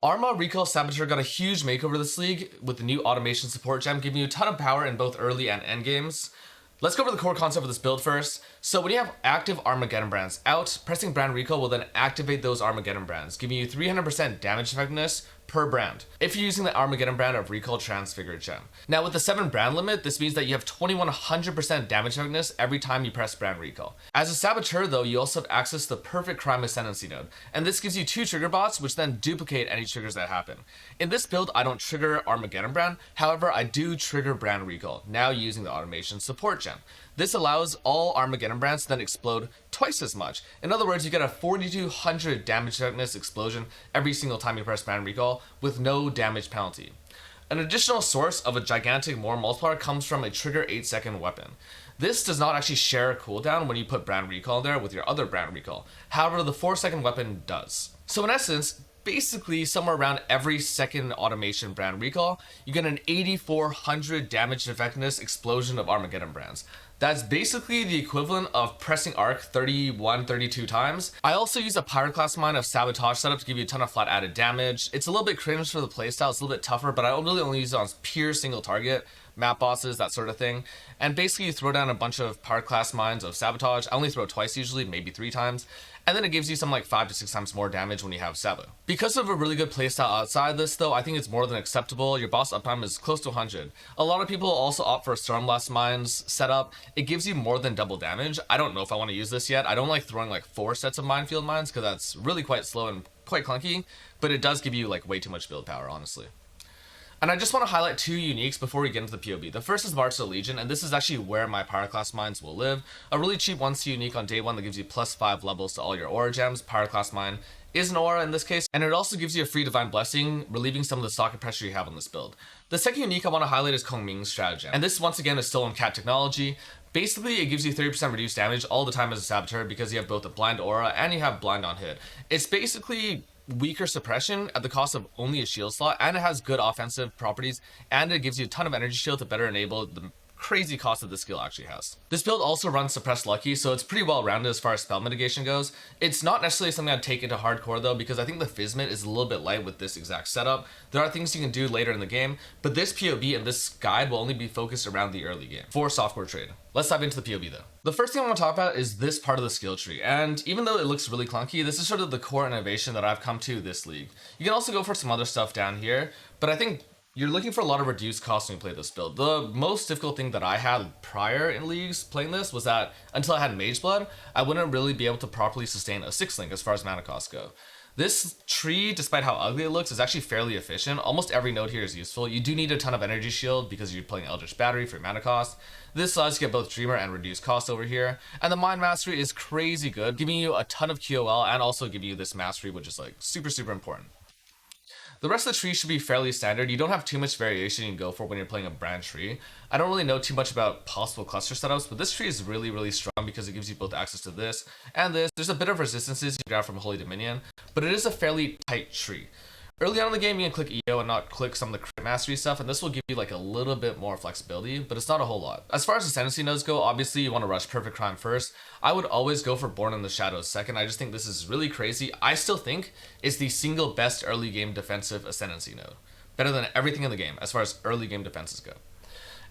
Arma Recall Saboteur got a huge makeover this league with the new automation support gem, giving you a ton of power in both early and end games. Let's go over the core concept of this build first. So when you have active Armageddon brands out, pressing brand recall will then activate those Armageddon brands, giving you 300% damage effectiveness per brand, if you're using the Armageddon brand of Recall Transfigured Gem. Now with the 7 brand limit, this means that you have 2100% damage effectiveness every time you press brand recall. As a Saboteur though, you also have access to the perfect crime ascendancy node, and this gives you 2 trigger bots which then duplicate any triggers that happen. In this build, I don't trigger Armageddon brand, however I do trigger brand recall, now using the automation support gem. This allows all Armageddon brands to then explode twice as much. In other words, you get a 4200 damage effectiveness explosion every single time you press brand recall with no damage penalty. An additional source of a gigantic more multiplier comes from a trigger 8-second weapon. This does not actually share a cooldown when you put brand recall there with your other brand recall. However, the 4-second weapon does. So in essence, basically somewhere around every second automation brand recall, you get an 8400 damage effectiveness explosion of Armageddon brands. That's basically the equivalent of pressing arc 32 times. I also use a Pyroclast mine of Sabotage setup to give you a ton of flat added damage. It's a little bit cringe for the playstyle, it's a little bit tougher, but I really only use it on pure single target, map bosses, that sort of thing. And basically you throw down a bunch of Pyroclast mines of Sabotage. I only throw it twice usually, maybe 3 times. And then it gives you some like 5 to 6 times more damage when you have Sabo. Because of a really good playstyle outside this though, I think it's more than acceptable. Your boss uptime is close to 100. A lot of people also opt for Stormblast Mines setup. It gives you more than double damage. I don't know if I want to use this yet. I don't like throwing like 4 sets of Minefield Mines because that's really quite slow and quite clunky, but it does give you like way too much build power, honestly. And I just want to highlight 2 uniques before we get into the POB. The first is March of the Legion, and this is actually where my Pyroclast Mines will live. A really cheap 1C unique on day 1 that gives you plus 5 levels to all your aura gems. Pyroclast Mine is an aura in this case, and it also gives you a free Divine Blessing, relieving some of the socket pressure you have on this build. The second unique I want to highlight is Kong Ming's Stratagem, and this once again is still on cat technology. Basically, it gives you 30% reduced damage all the time as a Saboteur because you have both a blind aura and you have blind on hit. It's basically weaker suppression at the cost of only a shield slot, and it has good offensive properties, and it gives you a ton of energy shield to better enable the crazy cost that this skill actually has. This build also runs Suppressed Lucky, so it's pretty well rounded as far as spell mitigation goes. It's not necessarily something I'd take into hardcore though, because I think the Fizzment is a little bit light with this exact setup. There are things you can do later in the game, but this POB and this guide will only be focused around the early game for softcore trade. Let's dive into the POB though. The first thing I want to talk about is this part of the skill tree, and even though it looks really clunky, this is sort of the core innovation that I've come to this league. You can also go for some other stuff down here, but I think you're looking for a lot of reduced cost when you play this build. The most difficult thing that I had prior in leagues playing this was that until I had Mage Blood, I wouldn't really be able to properly sustain a 6-link as far as mana costs go. This tree, despite how ugly it looks, is actually fairly efficient. Almost every node here is useful. You do need a ton of energy shield because you're playing Eldritch Battery for your mana cost. This allows you to get both Dreamer and reduced cost over here. And the Mind Mastery is crazy good, giving you a ton of QOL and also giving you this mastery, which is like super important. The rest of the tree should be fairly standard. You don't have too much variation you can go for when you're playing a brand tree. I don't really know too much about possible cluster setups, but this tree is really strong because it gives you both access to this and this. There's a bit of resistances you can grab from Holy Dominion, but it is a fairly tight tree. Early on in the game, you can click EO and not click some of the crit mastery stuff, and this will give you like a little bit more flexibility, but it's not a whole lot. As far as ascendancy nodes go, obviously you want to rush Perfect Crime first. I would always go for Born in the Shadows second. I just think this is really crazy. I still think it's the single best early game defensive ascendancy node. Better than everything in the game as far as early game defenses go.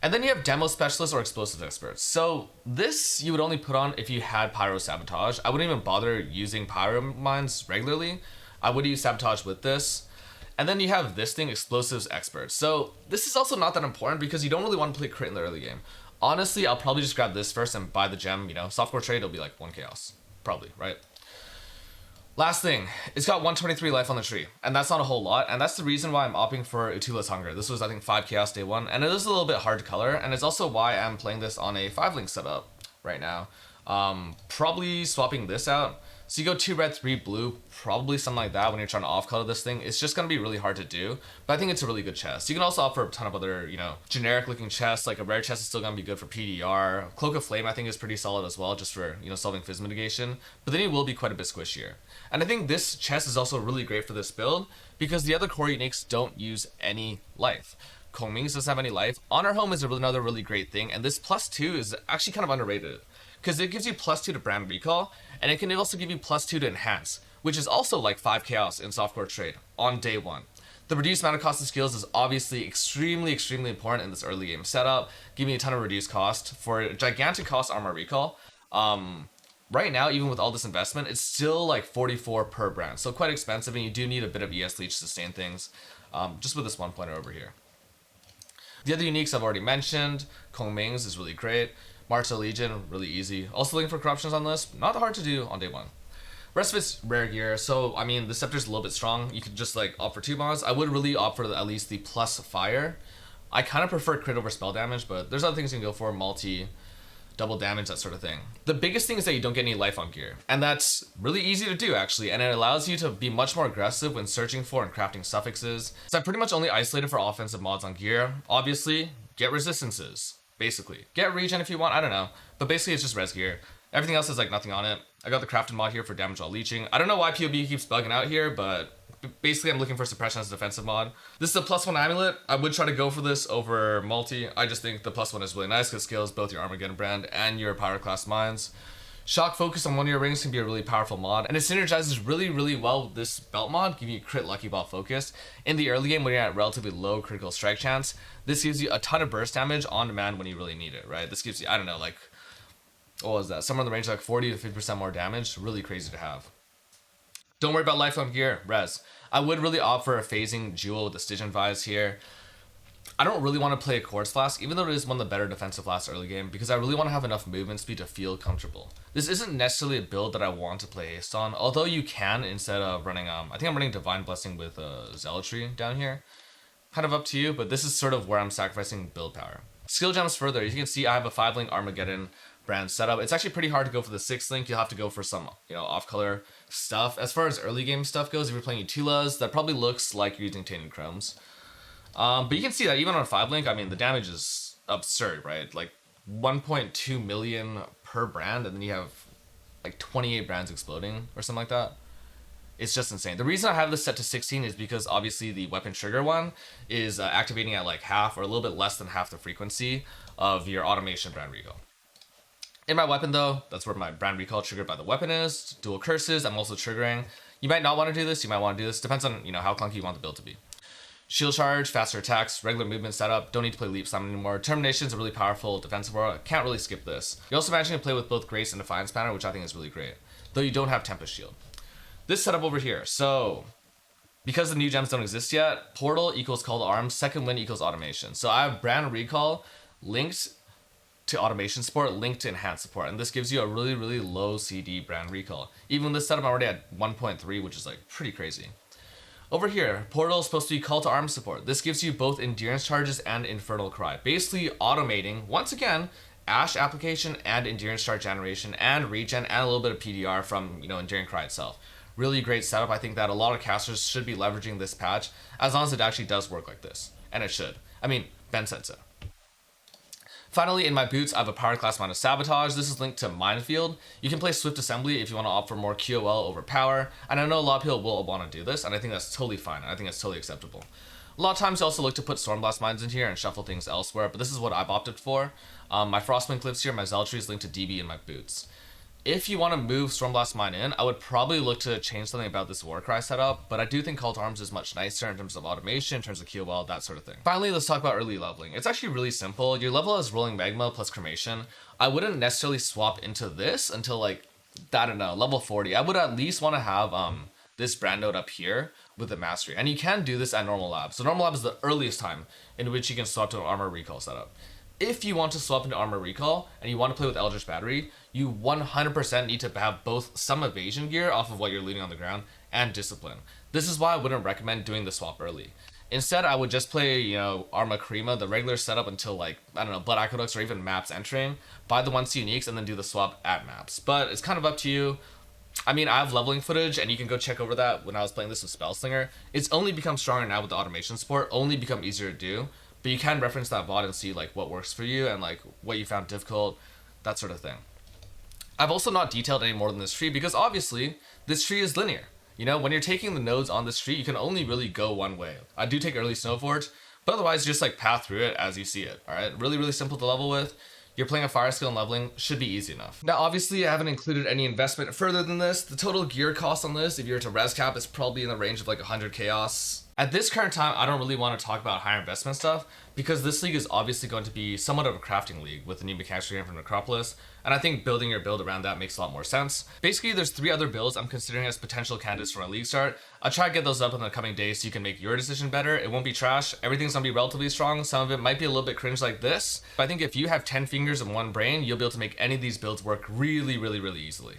And then you have Demo Specialists or Explosive Experts. So this you would only put on if you had Pyro Sabotage. I wouldn't even bother using Pyro Mines regularly. I would use Sabotage with this. And then you have this thing, Explosives Expert. So this is also not that important because you don't really want to play crit in the early game. Honestly, I'll probably just grab this first and buy the gem. You know, softcore trade, it'll be like 1 chaos. Probably, right? Last thing, it's got 123 life on the tree, and that's not a whole lot, and that's the reason why I'm opting for Utula's Hunger. This was, I think, 5 chaos day 1, and it is a little bit hard to color, and it's also why I'm playing this on a 5-link setup right now. Probably swapping this out. So you go 2 red, 3 blue, probably something like that when you're trying to off-color this thing. It's just going to be really hard to do, but I think it's a really good chest. You can also offer a ton of other, you know, generic-looking chests, like a rare chest is still going to be good for PDR. Cloak of Flame, I think, is pretty solid as well, just for, you know, solving fizz mitigation, but then it will be quite a bit squishier. And I think this chest is also really great for this build, because the other core uniques don't use any life. Kong Ming's doesn't have any life. Honor Home is another really great thing, and this +2 is actually kind of underrated, because it gives you +2 to brand recall, and it can also give you +2 to enhance, which is also like 5 chaos in softcore trade on day 1. The reduced mana cost of skills is obviously extremely important in this early game setup, giving you a ton of reduced cost for a gigantic cost armor recall. Right now, even with all this investment, it's still like 44 per brand, so quite expensive, and you do need a bit of ES leech to sustain things, just with this 1 pointer over here. The other uniques I've already mentioned. Kong Ming's is really great. March of Legion, really easy. Also looking for corruptions on this, not hard to do on day 1. Rest of it's rare gear, so I mean the scepter's a little bit strong. You could just like opt for 2 mods. I would really opt for at least the plus fire. I kind of prefer crit over spell damage, but there's other things you can go for, multi, double damage, that sort of thing. The biggest thing is that you don't get any life on gear, and that's really easy to do actually, and it allows you to be much more aggressive when searching for and crafting suffixes. So I pretty much only isolated for offensive mods on gear. Obviously, get resistances, basically. Get regen if you want, I don't know, but basically it's just res gear. Everything else is like nothing on it. I got the crafted mod here for damage while leeching. I don't know why POB keeps bugging out here, but basically I'm looking for suppression as a defensive mod. This is a +1 amulet. I would try to go for this over multi. I just think the +1 is really nice because it scales both your Armageddon brand and your power class mines. Shock focus on one of your rings can be a really powerful mod, and it synergizes really well with this belt mod, giving you crit lucky ball focus. In the early game when you're at relatively low critical strike chance, this gives you a ton of burst damage on demand when you really need it, right? This gives you, I don't know, like, what was that? Somewhere in the range of like 40 to 50% more damage. Really crazy to have. Don't worry about life on gear, res. I would really opt for a phasing jewel with the Stygian Vise here. I don't really want to play a Quartz Flask, even though it is one of the better defensive flasks early game, because I really want to have enough movement speed to feel comfortable. This isn't necessarily a build that I want to play haste on, although you can instead of running, I think I'm running Divine Blessing with Zealotry down here. Kind of up to you, but this is sort of where I'm sacrificing build power. Skill gems further, as you can see I have a 5-link Armageddon brand setup. It's actually pretty hard to go for the 6th link. You'll have to go for some, off-color stuff. As far as early game stuff goes, if you're playing Utilas, that probably looks like you're using Tainted Chromes. But you can see that even on a 5-link, I mean, the damage is absurd, right? Like 1.2 million per brand, and then you have like 28 brands exploding or something like that. It's just insane. The reason I have this set to 16 is because obviously the weapon trigger one is activating at like half or a little bit less than half the frequency of your automation brand recall. In my weapon though, that's where my brand recall triggered by the weapon is. Dual curses, I'm also triggering. You might not want to do this, you might want to do this. Depends on, how clunky you want the build to be. Shield charge, faster attacks, regular movement setup, don't need to play leap summon anymore. Termination is a really powerful defensive aura, can't really skip this. You're also managing to play with both Grace and Defiance banner, which I think is really great. Though you don't have Tempest Shield. This setup over here, so because the new gems don't exist yet, Portal equals Call to Arms, second win equals Automation. So I have Brand Recall linked to automation support, linked to enhanced support, and this gives you a really low CD brand recall. Even with this setup, I'm already at 1.3, which is like pretty crazy. Over here, Portal is supposed to be call to arms support. This gives you both endurance charges and infernal cry, basically automating once again Ash application and endurance charge generation and regen and a little bit of PDR from enduring cry itself. Really great setup. I think that a lot of casters should be leveraging this patch as long as it actually does work like this, and it should. I mean, Ben said so. Finally, in my boots, I have a power class mount of Sabotage. This is linked to Minefield. You can play Swift Assembly if you want to opt for more QOL over power, and I know a lot of people will want to do this, and I think that's totally fine. I think that's totally acceptable. A lot of times you also look to put Stormblast Mines in here and shuffle things elsewhere, but this is what I've opted for. My Frostwind Cliffs here, my Zealotry is linked to DB in my boots. If you want to move Stormblast Mine in, I would probably look to change something about this Warcry setup, but I do think Call to Arms is much nicer in terms of automation, in terms of QOL, that sort of thing. Finally, let's talk about early leveling. It's actually really simple. Your level is Rolling Magma plus Cremation. I wouldn't necessarily swap into this until like, I don't know, level 40. I would at least want to have this brand node up here with the Mastery. And you can do this at Normal Lab. So Normal Lab is the earliest time in which you can swap to an Armor Recall setup. If you want to swap into Armor Recall and you want to play with Eldritch Battery, you 100% need to have both some evasion gear off of what you're looting on the ground and discipline. This is why I wouldn't recommend doing the swap early. Instead, I would just play, Arma Crema, the regular setup until like, I don't know, Blood Aqueducts or even maps entering, buy the 1C uniques and then do the swap at maps. But it's kind of up to you. I mean, I have leveling footage and you can go check over that when I was playing this with Spellslinger. It's only become stronger now with the automation support, only become easier to do. But you can reference that VOD and see like what works for you and like what you found difficult, that sort of thing. I've also not detailed any more than this tree because obviously this tree is linear. When you're taking the nodes on this tree, you can only really go one way. I do take early Snowforge, but otherwise just like path through it as you see it. All right, really simple to level with. you're playing a fire skill and leveling, should be easy enough. Now obviously I haven't included any investment further than this. The total gear cost on this, if you were to res cap, is probably in the range of like 100 chaos. At this current time, I don't really want to talk about higher investment stuff because this league is obviously going to be somewhat of a crafting league with the new mechanics we're getting from Necropolis, and I think building your build around that makes a lot more sense. Basically, there's 3 other builds I'm considering as potential candidates for a league start. I'll try to get those up in the coming days so you can make your decision better. It won't be trash. Everything's gonna be relatively strong. Some of it might be a little bit cringe like this, but I think if you have 10 fingers and 1 brain, you'll be able to make any of these builds work really, really, really easily.